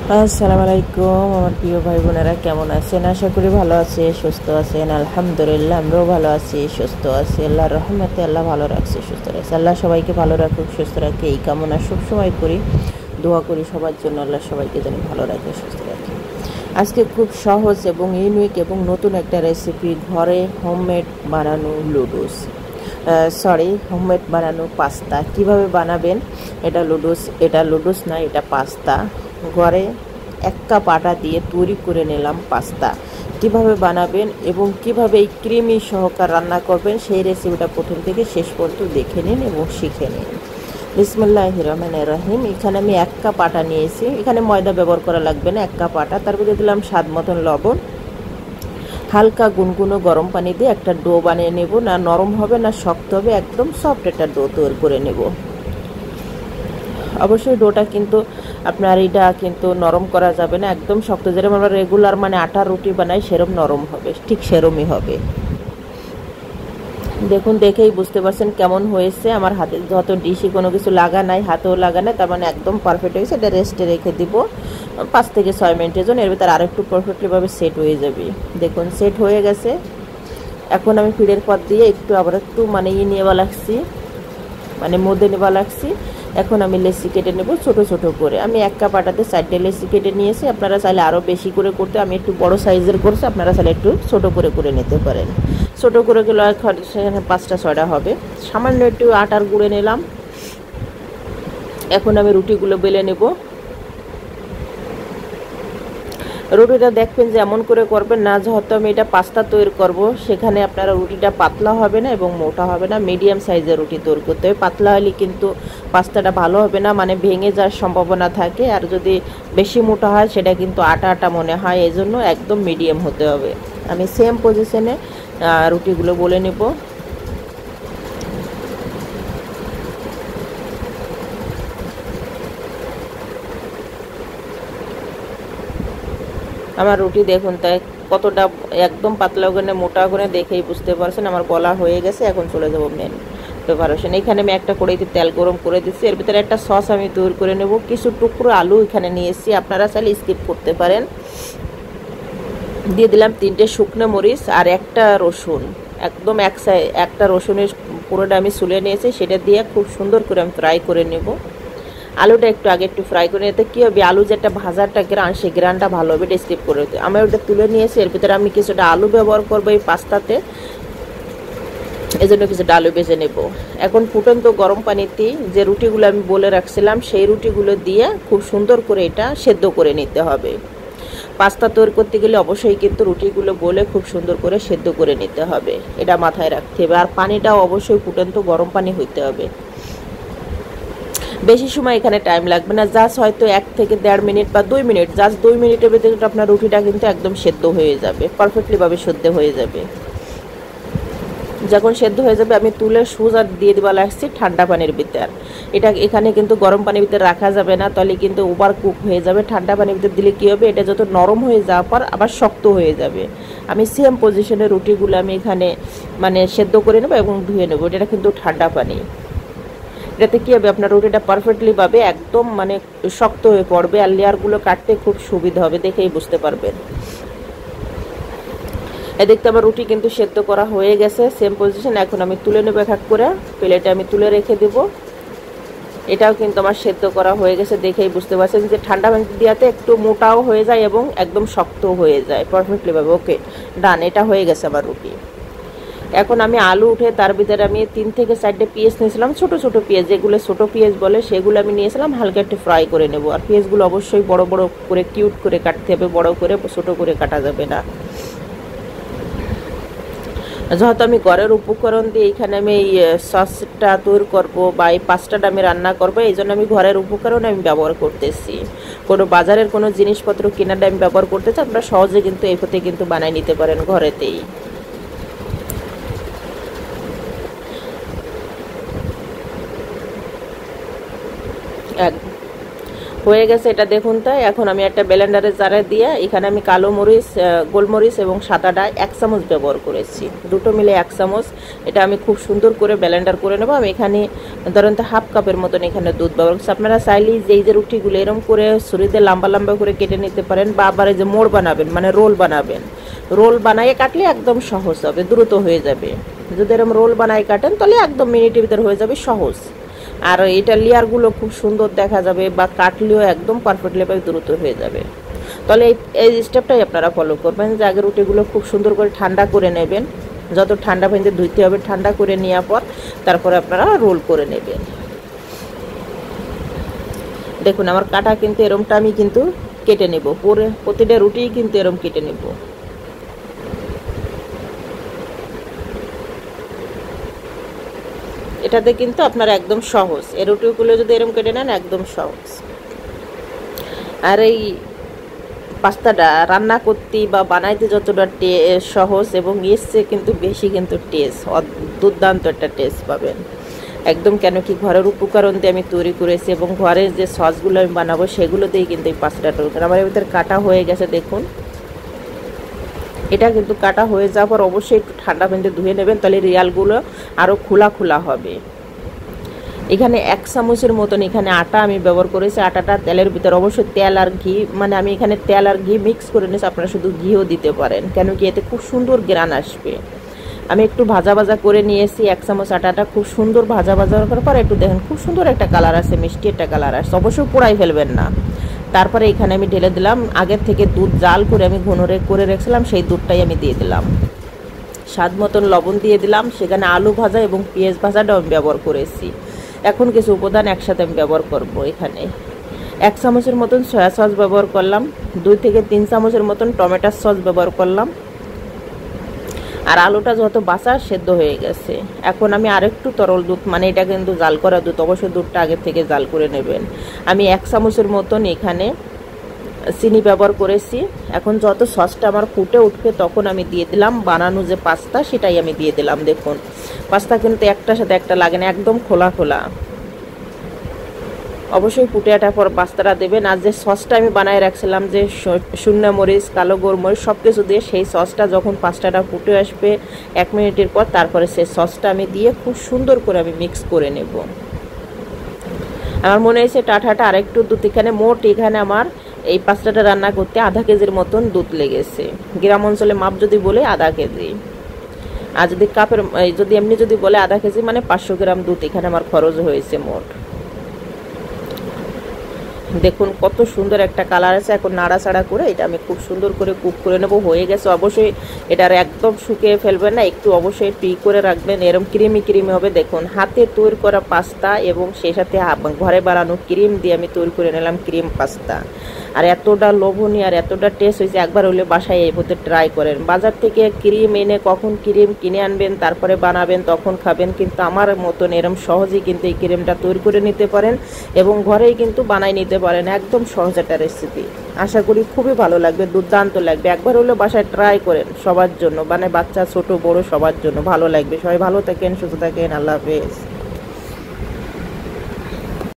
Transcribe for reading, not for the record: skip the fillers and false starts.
আসসালামু আলাইকুম আমার প্রিয় ভাই বোনেরা, কেমন আছেন? আশা করি ভালো আছে, সুস্থ আছেন। আলহামদুলিল্লাহ, আমরাও ভালো আছি, সুস্থ আছি। আল্লাহর রহমতে আল্লাহ ভালো রাখছে, সুস্থ রাখছে। আল্লাহ সবাইকে ভালো রাখুক, সুস্থ রাখে, এই কামনা সবসময় করি, দোয়া করি সবার জন্য। আল্লাহ সবাইকে যেন ভালো রাখে, সুস্থ রাখে। আজকে খুব সহজ এবং ইউনিক এবং নতুন একটা রেসিপি, ঘরে হোমমেড বানানো লুডুস, হোমমেড বানানো পাস্তা কিভাবে বানাবেন। এটা লুডুস না, এটা পাস্তা। ঘরে 1 কাপ আটা দিয়ে তৈরি করে নিলাম পাস্তা। কিভাবে বানাবেন এবং কিভাবে এই ক্রিমি সহকার রান্না করবেন, সেই রেসিপিটা প্রথম থেকে শেষ পর্যন্ত দেখে নিন এবং শিখে নিন। বিসমিল্লাহির রহমানির রহিম। এখানে আমি 1 কাপ আটা নিয়েছি। এখানে ময়দা ব্যবহার করা লাগবে না। 1 কাপ আটা, তারপরে দিলাম স্বাদ মতন লবণ। হালকা গুনগুনো গরম পানি দিয়ে একটা ডো বানিয়ে নেব। না নরম হবে না শক্ত হবে, একদম সফট একটা ডো তৈরি করে নেব। অবশ্যই ডোটা কিন্তু এটা কিন্তু নরম করা যাবে না, একদম শক্ত। যেরকম আমরা রেগুলার আটার রুটি বানাই সেরকম নরম হবে, ঠিক সেরমই হবে। দেখুন, দেখেই বুঝতে পারছেন কেমন হয়েছে। আমার হাতে যত ডিশে কোনো কিছু লাগা নাই, হাতেও লাগা নাই, তার একদম পারফেক্ট হয়েছে। এটা রেস্টে রেখে দিব 5 থেকে 6 মিনিটের জন্য। এর ভিতরে আরেকটু পারফেক্টলিভাবে সেট হয়ে যাবে। দেখুন সেট হয়ে গেছে। এখন আমি ফিডের পর দিয়ে আবার একটু নেওয়া লাগছি, মধ্যে নেওয়া লাগছি। এখন আমি লেচি কেটে নেব ছোট ছোট করে। আমি 1 কাপ আটাতে 4টে লেচি কেটে নিয়েছি। আপনারা চাইলে আরও বেশি করে করতে, আমি একটু বড় সাইজের করছি, আপনারা চাইলে একটু ছোট করে নিতে পারেন। ছোট করে গেলে সেখানে 5টা 6টা হবে। সামান্য একটু আটার গুঁড়ে নিলাম। এখন আমি রুটিগুলো বেলে নেব। রুটিটা দেখবেন যে এমন করে করবেন না, যেহেতু আমি এটা পাস্তা তৈরি করব, সেখানে আপনারা রুটিটা পাতলা হবে না এবং মোটা হবে না, মিডিয়াম সাইজের রুটি তৈরি করতে হবে। পাতলা হলে কিন্তু পাস্তাটা ভালো হবে না, ভেঙে যাওয়ার সম্ভাবনা থাকে। আর যদি বেশি মোটা হয় সেটা কিন্তু আটা আটা মনে হয়, এই জন্য একদম মিডিয়াম হতে হবে। আমি সেম পজিশনে রুটিগুলো বলে নেব। আমার রুটি দেখুন তাই কতটা একদম পাতলা করে মোটা করে দেখেই বুঝতে পারছেন আমার বলা হয়ে গেছে। এখন চলে যাব মেন প্রিপারেশন। এখানে আমি একটা কড়াইতে তেল গরম করে দিচ্ছি। এর ভিতরে একটা সস আমি তৈরি করে নেব। কিছু টুকরো আলু এখানে নিয়েছি, আপনারা চাইলে স্কিপ করতে পারেন। দিয়ে দিলাম 3টে শুকনো মরিচ আর একটা রসুন। একদম একটা রসুনের পুরোটা আমি সুলে নিয়েছি, সেটা দিয়ে খুব সুন্দর করে আমি ফ্রাই করে নেব। আলুটা একটু ফ্রাই করে নিতে কী হবে, আলু যেটা ভাজাটা গ্রান, সেই গ্রানটা ভালো হবে। এটা স্কিপ করে দিতে। আমি ওটা তুলে নিয়েছি। এর ভিতরে আমি কিছুটা আলু ব্যবহার করবো এই পাস্তাতে, এই জন্য কিছুটা আলু ভেজে নেব। এখন ফুটন্ত গরম পানিতে যে রুটিগুলো আমি বলে রাখছিলাম, সেই রুটিগুলো দিয়ে খুব সুন্দর করে এটা সেদ্ধ করে নিতে হবে। পাস্তা তৈরি করতে গেলে অবশ্যই কিন্তু রুটিগুলো বলে খুব সুন্দর করে সেদ্ধ করে নিতে হবে, এটা মাথায় রাখতে হবে। আর পানিটাও অবশ্যই ফুটন্ত গরম পানি হইতে হবে। বেশি সময় এখানে টাইম লাগবে না, জাস্ট হয়তো 1 থেকে 1.5 মিনিট বা 2 মিনিট, জাস্ট 2 মিনিটের ভিতরে আপনার রুটিটা কিন্তু একদম সেদ্ধ হয়ে যাবে, পারফেক্টলিভাবে সেদ্ধ হয়ে যাবে। যখন সেদ্ধ হয়ে যাবে আমি তুলে সোজা দিয়ে দেওয়া লাগছি ঠান্ডা পানির ভিতর। এটা এখানে কিন্তু গরম পানির ভিতরে রাখা যাবে না, তাহলে কিন্তু ওভার কুক হয়ে যাবে। ঠান্ডা পানির ভিতর দিলে কী হবে, এটা যত নরম হয়ে যাওয়ার পর আবার শক্ত হয়ে যাবে। আমি সেম পজিশনে রুটিগুলো আমি এখানে সেদ্ধ করে নেবো এবং ধুয়ে নেবো। এটা কিন্তু ঠান্ডা পানি। এটাতে কী হবে, আপনার রুটিটা পারফেক্টলি পাবে, একদম শক্ত হয়ে পড়বে আর লেয়ারগুলো কাটতে খুব সুবিধা হবে, দেখেই বুঝতে পারবেন। দেখতে আমার রুটি কিন্তু সেদ্ধ করা হয়ে গেছে, সেম পজিশন। এখন আমি তুলে নেবো এক এক করে, প্লেটে আমি তুলে রেখে দেব। এটাও কিন্তু আমার সেদ্ধ করা হয়ে গেছে, দেখেই বুঝতে পারছেন যে ঠান্ডা পানি দেওয়াতে একটু মোটাও হয়ে যায় এবং একদম শক্তও হয়ে যায় পারফেক্টলিভাবে। ওকে, ডান, এটা হয়ে গেছে আমার রুটি। এখন আমি আলু উঠে তার ভিতরে আমি 3 থেকে 4টে পেঁয়াজ নিয়েছিলাম, ছোট ছোট পেঁয়াজ, যেগুলো ছোট পেঁয়াজ বলে, সেগুলো আমি নিয়েছিলাম। হালকা একটু ফ্রাই করে নেব। আর পেঁয়াজগুলো অবশ্যই বড় বড় করে কিউট করে কাটতে হবে, বড় করে, ছোট করে কাটা যাবে না। যেহেতু আমি ঘরের উপকরণ দিয়ে এখানে আমি এই সসটা তৈরি করবো বা এই পাস্তাটা আমি রান্না করবো, এই জন্য আমি ঘরের উপকরণ আমি ব্যবহার করতেছি। কোনো বাজারের কোনো জিনিসপত্র কেনাটা আমি ব্যবহার করতেছি। আপনারা সহজে কিন্তু এই পথে কিন্তু বানিয়ে নিতে পারেন ঘরেতেই। হয়ে গেছে এটা দেখুন। তাই এখন আমি একটা ব্লেন্ডারের জারে দিয়ে এখানে আমি কালো মরিচ, গোলমরিচ এবং সাদাটা 1 চামচ ব্যবহার করেছি, দুটো মিলে 1 চামচ। এটা আমি খুব সুন্দর করে ব্লেন্ডার করে নেব। আমি এখানে ধরেন তো হাফ কাপের মতন এখানে দুধ ব্যবহার করছি। আপনারা চাইলে যেই যে রুটিগুলো এরকম করে ছুরিতে লম্বা লম্বা করে কেটে নিতে পারেন, বা আবার এই যে মোড় বানাবেন মানে রোল বানাবেন, রোল বানাইয়ে কাটলে একদম সহজ হবে, দ্রুত হয়ে যাবে। যদি এরকম রোল বানাই কাটেন তাহলে একদম মিনিটের ভিতরে হয়ে যাবে, সহজ। আর এটা লেয়ারগুলো খুব সুন্দর দেখা যাবে, বা কাটলেও একদম পারফেক্টলি দ্রুত হয়ে যাবে। তাহলে এই স্টেপটাই আপনারা ফলো করবেন, যে আগে রুটিগুলো খুব সুন্দর করে ঠান্ডা করে নেবেন, যত ঠান্ডা পানিতে ধুইতে হবে, ঠান্ডা করে নেওয়ার পর তারপরে আপনারা রোল করে নেবেন। দেখুন আমার কাটা কিন্তু এরমটা আমি কিন্তু কেটে নেব, পরে প্রতিটা রুটি কিন্তু এরম কেটে নেব। এটাতে কিন্তু আপনার একদম সহজ, এই রুটিগুলো যদি এরম কেটে নেন একদম সহজ। আর এই পাস্তাটা রান্না করতে বা বানাইতে যতটা সহজ এবং এসছে কিন্তু বেশি কিন্তু টেস্ট, দুর্দান্ত একটা টেস্ট পাবেন একদম। কেন কি ঘরের উপকরণ দিয়ে আমি তৈরি করেছি, এবং ঘরের যে সসগুলো আমি বানাবো সেগুলো দিয়েই কিন্তু এই পাস্তাটা আমার ভিতরে কাটা হয়ে গেছে। দেখুন এটা কিন্তু কাটা হয়ে যাওয়ার পর অবশ্যই একটু ঠান্ডা পানিতে ধুয়ে নেবেন, তাহলে রিয়ালগুলো আরও খোলা খোলা হবে। এখানে 1 চামচের মতন এখানে আটা আমি ব্যবহার করেছি। আটাটা তেলের ভিতরে অবশ্যই তেল আর ঘি, মানে আমি এখানে তেল আর ঘি মিক্স করে নিয়েছি, আপনারা শুধু ঘিও দিতে পারেন, কেন কি এতে খুব সুন্দর গ্রান আসবে। আমি একটু ভাজা ভাজা করে নিয়েছি 1 চামচ আটাটা, খুব সুন্দর ভাজা ভাজা করার পর একটু দেখেন খুব সুন্দর একটা কালার আসে, মিষ্টি একটা কালার আসছে, অবশ্যই পোড়াই ফেলবেন না। তারপরে এখানে আমি ঢেলে দিলাম আগের থেকে দুধ জাল করে আমি ঘন করে রেখেছিলাম, সেই দুধটাই আমি দিয়ে দিলাম। স্বাদ মতন লবণ দিয়ে দিলাম, সেখানে আলু ভাজা এবং পেঁয়াজ ভাজাটাও আমি ব্যবহার করেছি। এখন কিছু উপাদান একসাথে আমি ব্যবহার করব। এখানে 1 চামচের মতন সয়া সস ব্যবহার করলাম, 2 থেকে 3 চামচের মতন টমেটোর সস ব্যবহার করলাম। আর আলুটা যত বাসা সেদ্ধ হয়ে গেছে, এখন আমি আরেকটু তরল দুধ, মানে এটা কিন্তু জাল করা দুধ, অবশ্যই দুধটা আগে থেকে জাল করে নেবেন। আমি 1 চামচের মতন এখানে চিনি ব্যবহার করেছি। এখন যত সসটা আমার ফুটে উঠবে তখন আমি দিয়ে দিলাম বানানো যে পাস্তা, সেটাই আমি দিয়ে দিলাম। দেখুন পাস্তা কিন্তু একটার সাথে একটা লাগে না, একদম খোলা খোলা। অবশ্যই ফুটে ওঠার পর পাস্তাটা দেবেন। আর যে সসটা আমি বানায় রাখছিলাম, যে শুকনো মরিচ, কালো গোলমরিচ সব কিছু দিয়ে, সেই সসটা যখন পাস্তাটা ফুটে আসবে 1 মিনিটের পর, তারপরে সেই সসটা আমি দিয়ে খুব সুন্দর করে আমি মিক্স করে নেব। আমার মনে হয়েছে টাঠাটা আরেকটু দুধ, এখানে মোট এখানে আমার এই পাস্তাটা রান্না করতে আধা কেজির মতন দুধ লেগেছে। গ্রাম অঞ্চলে মাপ যদি বলে আধা কেজি, আর যদি কাপের যদি এমনি যদি বলে আধা কেজি, মানে 500 গ্রাম দুধ এখানে আমার খরচ হয়েছে মোট। দেখুন কত সুন্দর একটা কালার আছে। এখন নাড়াচাড়া করে এটা আমি খুব সুন্দর করে কুক করে নেব। হয়ে গেছে, অবশ্যই এটার একদম শুকিয়ে ফেলবেন না, একটু অবশ্যই টি করে রাখবেন, এরকম ক্রিমি ক্রিমি হবে। দেখুন হাতে তৈরি করা পাস্তা এবং সেই সাথে ঘরে বানানো ক্রিম দিয়ে আমি তৈরি করে নিলাম ক্রিম পাস্তা। আর এতটা লোভনীয় আর এতটা টেস্ট হয়েছে, একবার হলে বাসায় এই পথে ট্রাই করেন। বাজার থেকে ক্রিম এনে কখন ক্রিম কিনে আনবেন তারপরে বানাবেন তখন খাবেন, কিন্তু আমার মতন এরম সহজেই কিন্তু এই ক্রিমটা তৈরি করে নিতে পারেন এবং ঘরেই কিন্তু বানাই নিতে পারেন। একদম সহজ একটা রেসিপি, আশা করি খুবই ভালো লাগবে, দুর্দান্ত লাগবে। একবার হলেও বাসায় ট্রাই করেন, সবার জন্য, মানে বাচ্চা ছোট বড় সবার জন্য ভালো লাগবে। সবাই ভালো থাকেন, সুস্থ থাকেন, আল্লাহ হাফেজ।